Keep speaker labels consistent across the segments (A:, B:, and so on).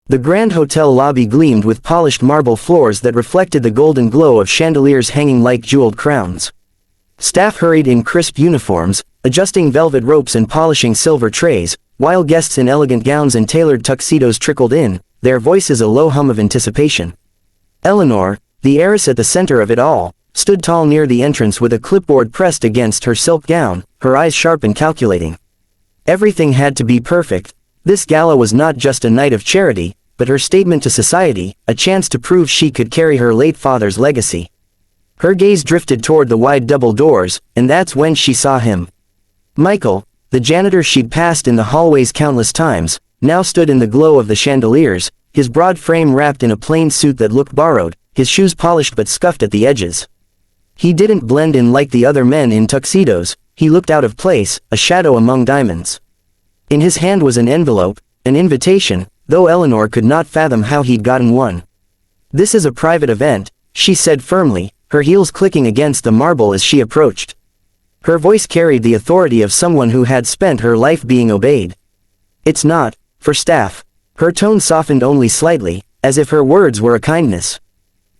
A: The grand hotel lobby gleamed with polished marble floors that reflected the golden glow of chandeliers hanging like jeweled crowns. Staff hurried in crisp uniforms, adjusting velvet ropes and polishing silver trays, while guests in elegant gowns and tailored tuxedos trickled in, their voices a low hum of anticipation. Eleanor, the heiress at the center of it all, stood tall near the entrance with a clipboard pressed against her silk gown, her eyes sharp and calculating. Everything had to be perfect. This gala was not just a night of charity, but her statement to society, a chance to prove she could carry her late father's legacy. Her gaze drifted toward the wide double doors, and that's when she saw him. Michael, the janitor she'd passed in the hallways countless times, now stood in the glow of the chandeliers, his broad frame wrapped in a plain suit that looked borrowed, his shoes polished but scuffed at the edges. He didn't blend in like the other men in tuxedos, he looked out of place, a shadow among diamonds. In his hand was an envelope, an invitation, though Eleanor could not fathom how he'd gotten one. "This is a private event," she said firmly, her heels clicking against the marble as she approached. Her voice carried the authority of someone who had spent her life being obeyed. "It's not for staff." Her tone softened only slightly, as if her words were a kindness.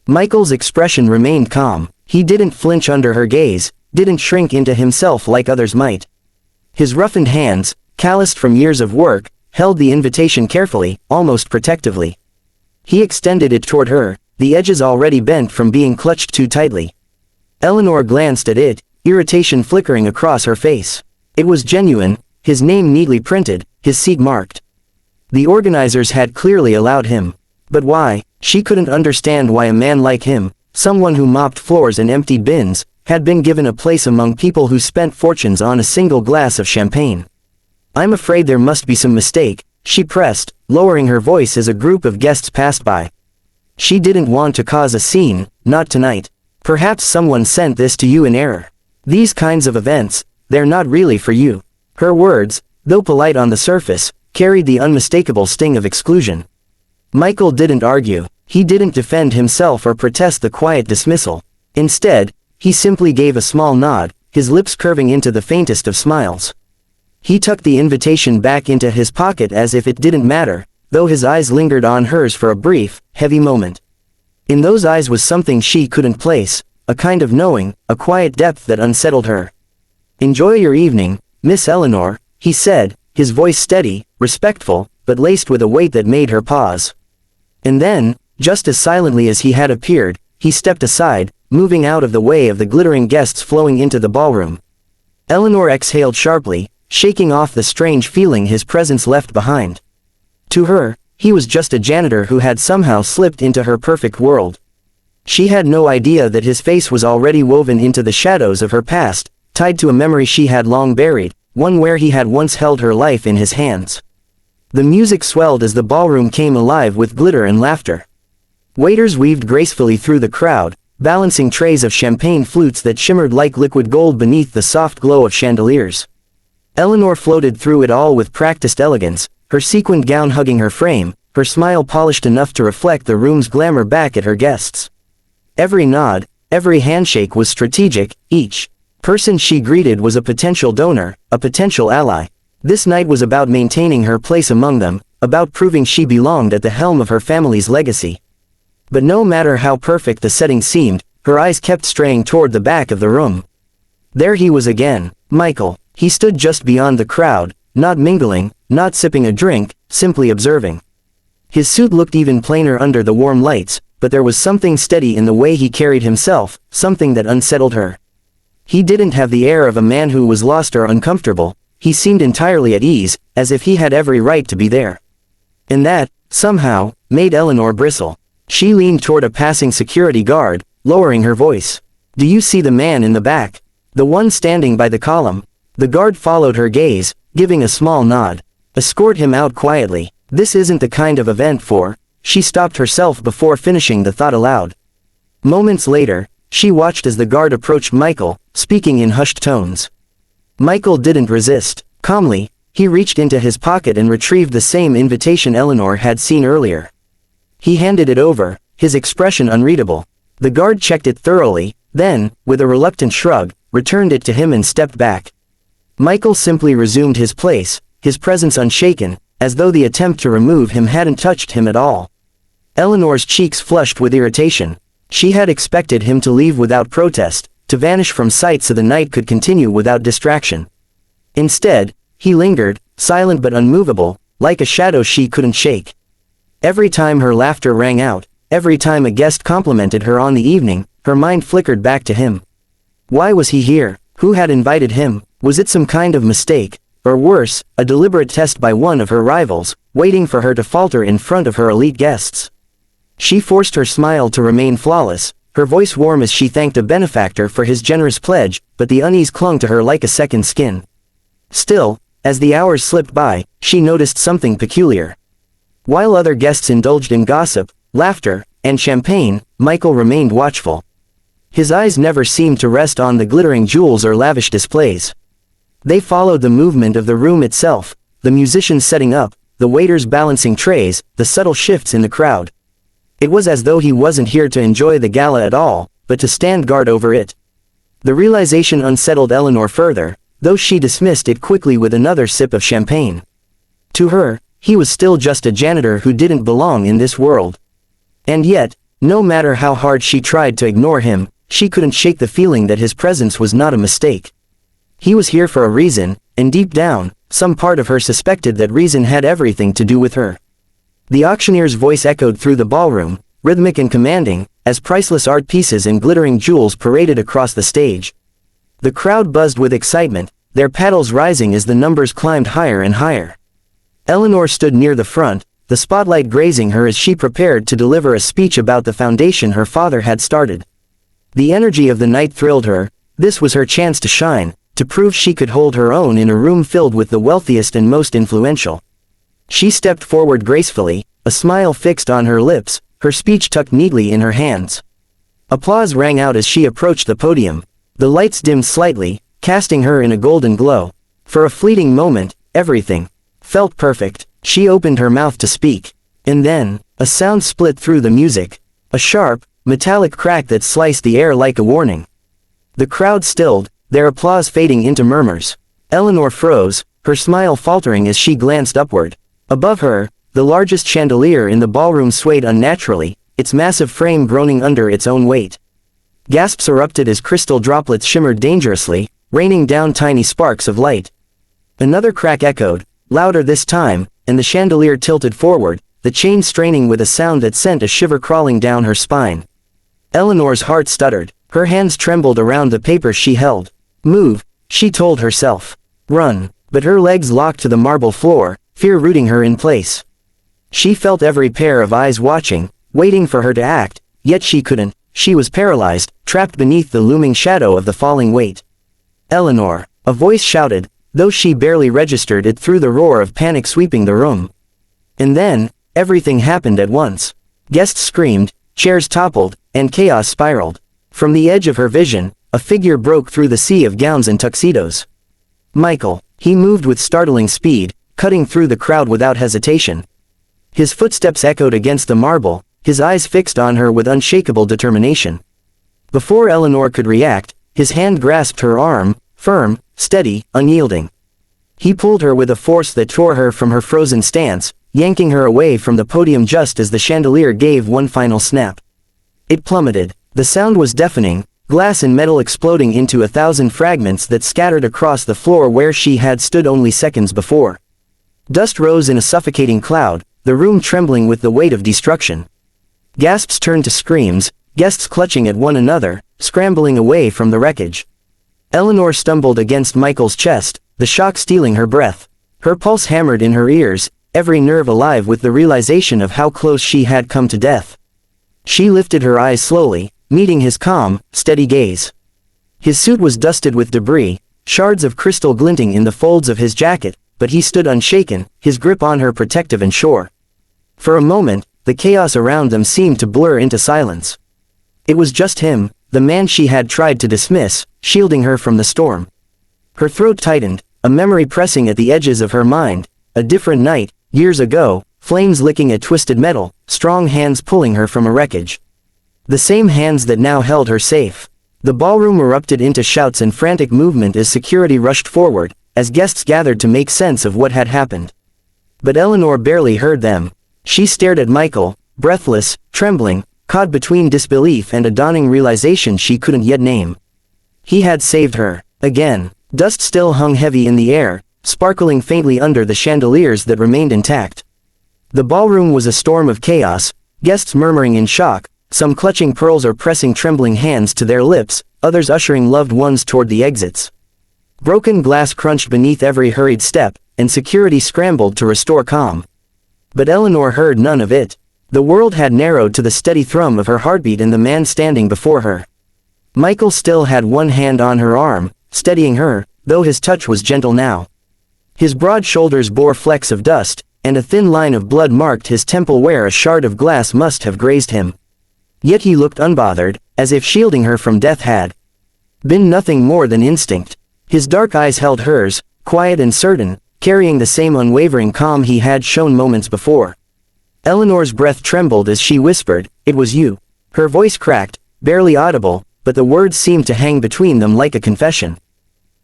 A: Michael's expression remained calm. He didn't flinch under her gaze, didn't shrink into himself like others might. His roughened hands, calloused from years of work, held the invitation carefully, almost protectively. He extended it toward her, the edges already bent from being clutched too tightly. Eleanor glanced at it, irritation flickering across her face. It was genuine, his name neatly printed, his seat marked. The organizers had clearly allowed him. But why? She couldn't understand why a man like him, someone who mopped floors and emptied bins, had been given a place among people who spent fortunes on a single glass of champagne. "I'm afraid there must be some mistake," she pressed, lowering her voice as a group of guests passed by. She didn't want to cause a scene, not tonight. "Perhaps someone sent this to you in error. These kinds of events, they're not really for you." Her words, though polite on the surface, carried the unmistakable sting of exclusion. Michael didn't argue. He didn't defend himself or protest the quiet dismissal. Instead, he simply gave a small nod, his lips curving into the faintest of smiles. He tucked the invitation back into his pocket as if it didn't matter, though his eyes lingered on hers for a brief, heavy moment. In those eyes was something she couldn't place, a kind of knowing, a quiet depth that unsettled her. "Enjoy your evening, Miss Eleanor," he said, his voice steady, respectful, but laced with a weight that made her pause. And then, just as silently as he had appeared, he stepped aside, moving out of the way of the glittering guests flowing into the ballroom. Eleanor exhaled sharply, shaking off the strange feeling his presence left behind. To her, he was just a janitor who had somehow slipped into her perfect world. She had no idea that his face was already woven into the shadows of her past, tied to a memory she had long buried, one where he had once held her life in his hands. The music swelled as the ballroom came alive with glitter and laughter. Waiters weaved gracefully through the crowd, balancing trays of champagne flutes that shimmered like liquid gold beneath the soft glow of chandeliers. Eleanor floated through it all with practiced elegance, her sequined gown hugging her frame, her smile polished enough to reflect the room's glamour back at her guests. Every nod, every handshake was strategic, each person she greeted was a potential donor, a potential ally. This night was about maintaining her place among them, about proving she belonged at the helm of her family's legacy. But no matter how perfect the setting seemed, her eyes kept straying toward the back of the room. There he was again, Michael. He stood just beyond the crowd, not mingling, not sipping a drink, simply observing. His suit looked even plainer under the warm lights, but there was something steady in the way he carried himself, something that unsettled her. He didn't have the air of a man who was lost or uncomfortable. He seemed entirely at ease, as if he had every right to be there. And that, somehow, made Eleanor bristle. She leaned toward a passing security guard, lowering her voice. "Do you see the man in the back? The one standing by the column?" The guard followed her gaze, giving a small nod. "Escort him out quietly. This isn't the kind of event for—" She stopped herself before finishing the thought aloud. Moments later, she watched as the guard approached Michael, speaking in hushed tones. Michael didn't resist. Calmly, he reached into his pocket and retrieved the same invitation Eleanor had seen earlier. He handed it over, his expression unreadable. The guard checked it thoroughly, then, with a reluctant shrug, returned it to him and stepped back. Michael simply resumed his place, his presence unshaken, as though the attempt to remove him hadn't touched him at all. Eleanor's cheeks flushed with irritation. She had expected him to leave without protest, to vanish from sight so the night could continue without distraction. Instead, he lingered, silent but unmovable, like a shadow she couldn't shake. Every time her laughter rang out, every time a guest complimented her on the evening, her mind flickered back to him. Why was he here? Who had invited him? Was it some kind of mistake? Or worse, a deliberate test by one of her rivals, waiting for her to falter in front of her elite guests? She forced her smile to remain flawless, her voice warm as she thanked a benefactor for his generous pledge, but the unease clung to her like a second skin. Still, as the hours slipped by, she noticed something peculiar. While other guests indulged in gossip, laughter, and champagne, Michael remained watchful. His eyes never seemed to rest on the glittering jewels or lavish displays. They followed the movement of the room itself, the musicians setting up, the waiters balancing trays, the subtle shifts in the crowd. It was as though he wasn't here to enjoy the gala at all, but to stand guard over it. The realization unsettled Eleanor further, though she dismissed it quickly with another sip of champagne. To her, he was still just a janitor who didn't belong in this world. And yet, no matter how hard she tried to ignore him, she couldn't shake the feeling that his presence was not a mistake. He was here for a reason, and deep down, some part of her suspected that reason had everything to do with her. The auctioneer's voice echoed through the ballroom, rhythmic and commanding, as priceless art pieces and glittering jewels paraded across the stage. The crowd buzzed with excitement, their paddles rising as the numbers climbed higher and higher. Eleanor stood near the front, the spotlight grazing her as she prepared to deliver a speech about the foundation her father had started. The energy of the night thrilled her. This was her chance to shine, to prove she could hold her own in a room filled with the wealthiest and most influential. She stepped forward gracefully, a smile fixed on her lips, her speech tucked neatly in her hands. Applause rang out as she approached the podium. The lights dimmed slightly, casting her in a golden glow. For a fleeting moment, everything felt perfect. She opened her mouth to speak. And then, a sound split through the music. A sharp, metallic crack that sliced the air like a warning. The crowd stilled, their applause fading into murmurs. Eleanor froze, her smile faltering as she glanced upward. Above her, the largest chandelier in the ballroom swayed unnaturally, its massive frame groaning under its own weight. Gasps erupted as crystal droplets shimmered dangerously, raining down tiny sparks of light. Another crack echoed, louder this time, and the chandelier tilted forward, the chain straining with a sound that sent a shiver crawling down her spine. Eleanor's heart stuttered, her hands trembled around the paper she held. Move, she told herself. Run, but her legs locked to the marble floor, fear rooting her in place. She felt every pair of eyes watching, waiting for her to act, yet she couldn't. She was paralyzed, trapped beneath the looming shadow of the falling weight. Eleanor, a voice shouted, though she barely registered it through the roar of panic sweeping the room. And then, everything happened at once. Guests screamed, chairs toppled, and chaos spiraled. From the edge of her vision, a figure broke through the sea of gowns and tuxedos. Michael. He moved with startling speed, cutting through the crowd without hesitation. His footsteps echoed against the marble, his eyes fixed on her with unshakable determination. Before Eleanor could react, his hand grasped her arm, firm, steady, unyielding. He pulled her with a force that tore her from her frozen stance, yanking her away from the podium just as the chandelier gave one final snap. It plummeted. The sound was deafening, glass and metal exploding into 1,000 fragments that scattered across the floor where she had stood only seconds before. Dust rose in a suffocating cloud, the room trembling with the weight of destruction. Gasps turned to screams, guests clutching at one another, scrambling away from the wreckage. Eleanor stumbled against Michael's chest, the shock stealing her breath. Her pulse hammered in her ears, every nerve alive with the realization of how close she had come to death. She lifted her eyes slowly, meeting his calm, steady gaze. His suit was dusted with debris, shards of crystal glinting in the folds of his jacket, but he stood unshaken, his grip on her protective and sure. For a moment, the chaos around them seemed to blur into silence. It was just him, the man she had tried to dismiss, shielding her from the storm. Her throat tightened, a memory pressing at the edges of her mind, a different night, years ago, flames licking at twisted metal, strong hands pulling her from a wreckage. The same hands that now held her safe. The ballroom erupted into shouts and frantic movement as security rushed forward, as guests gathered to make sense of what had happened. But Eleanor barely heard them. She stared at Michael, breathless, trembling, caught between disbelief and a dawning realization she couldn't yet name. He had saved her. Again. Dust still hung heavy in the air, sparkling faintly under the chandeliers that remained intact. The ballroom was a storm of chaos, guests murmuring in shock, some clutching pearls or pressing trembling hands to their lips, others ushering loved ones toward the exits. Broken glass crunched beneath every hurried step, and security scrambled to restore calm. But Eleanor heard none of it. The world had narrowed to the steady thrum of her heartbeat and the man standing before her. Michael still had one hand on her arm, steadying her, though his touch was gentle now. His broad shoulders bore flecks of dust, and a thin line of blood marked his temple where a shard of glass must have grazed him. Yet he looked unbothered, as if shielding her from death had been nothing more than instinct. His dark eyes held hers, quiet and certain, carrying the same unwavering calm he had shown moments before. Eleanor's breath trembled as she whispered, "It was you." Her voice cracked, barely audible, but the words seemed to hang between them like a confession.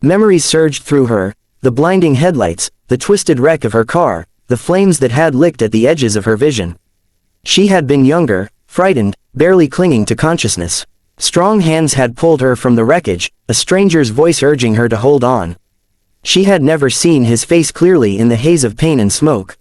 A: Memories surged through her, the blinding headlights, the twisted wreck of her car, the flames that had licked at the edges of her vision. She had been younger, frightened, barely clinging to consciousness. Strong hands had pulled her from the wreckage, a stranger's voice urging her to hold on. She had never seen his face clearly in the haze of pain and smoke.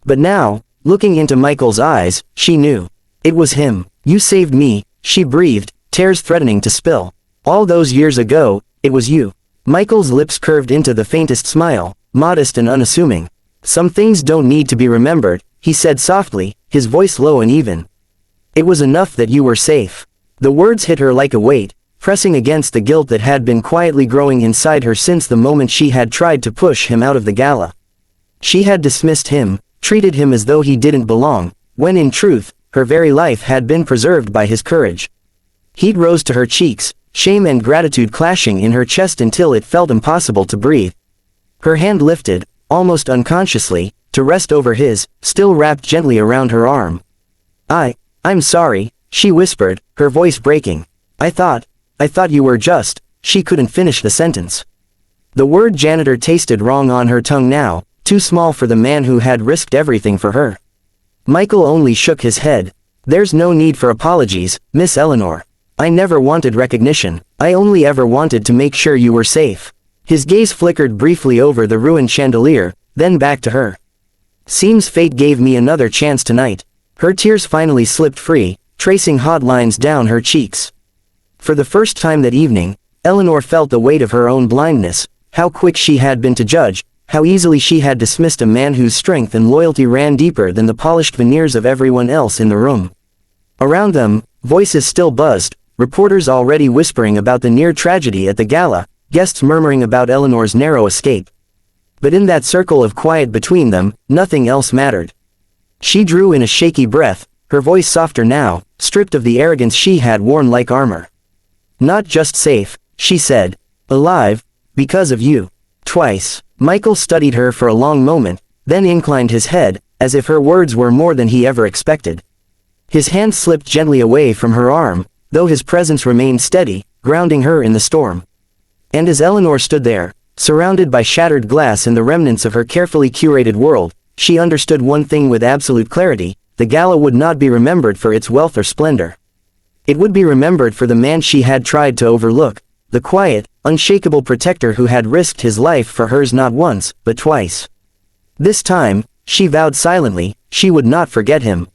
A: But now, looking into Michael's eyes, she knew. It was him. "You saved me," she breathed, tears threatening to spill. "All those years ago, it was you." Michael's lips curved into the faintest smile, modest and unassuming. "Some things don't need to be remembered," he said softly, his voice low and even. "It was enough that you were safe." The words hit her like a weight, pressing against the guilt that had been quietly growing inside her since the moment she had tried to push him out of the gala. She had dismissed him, treated him as though he didn't belong, when in truth, her very life had been preserved by his courage. Heat rose to her cheeks, shame and gratitude clashing in her chest until it felt impossible to breathe. Her hand lifted, almost unconsciously, to rest over his, still wrapped gently around her arm. I'm sorry," she whispered, her voice breaking. I thought you were just." She couldn't finish the sentence. The word janitor tasted wrong on her tongue now, too small for the man who had risked everything for her. Michael only shook his head. "There's no need for apologies, Miss Eleanor. I never wanted recognition, I only ever wanted to make sure you were safe." His gaze flickered briefly over the ruined chandelier, then back to her. "Seems fate gave me another chance tonight." Her tears finally slipped free, tracing hot lines down her cheeks. For the first time that evening, Eleanor felt the weight of her own blindness, how quick she had been to judge, how easily she had dismissed a man whose strength and loyalty ran deeper than the polished veneers of everyone else in the room. Around them, voices still buzzed, reporters already whispering about the near tragedy at the gala, guests murmuring about Eleanor's narrow escape. But in that circle of quiet between them, nothing else mattered. She drew in a shaky breath, her voice softer now, stripped of the arrogance she had worn like armor. "Not just safe," she said. "Alive, because of you." Twice. Michael studied her for a long moment, then inclined his head, as if her words were more than he ever expected. His hand slipped gently away from her arm, though his presence remained steady, grounding her in the storm. And as Eleanor stood there, surrounded by shattered glass and the remnants of her carefully curated world, she understood one thing with absolute clarity: the gala would not be remembered for its wealth or splendor. It would be remembered for the man she had tried to overlook, the quiet, unshakable protector who had risked his life for hers not once, but twice. This time, she vowed silently, she would not forget him.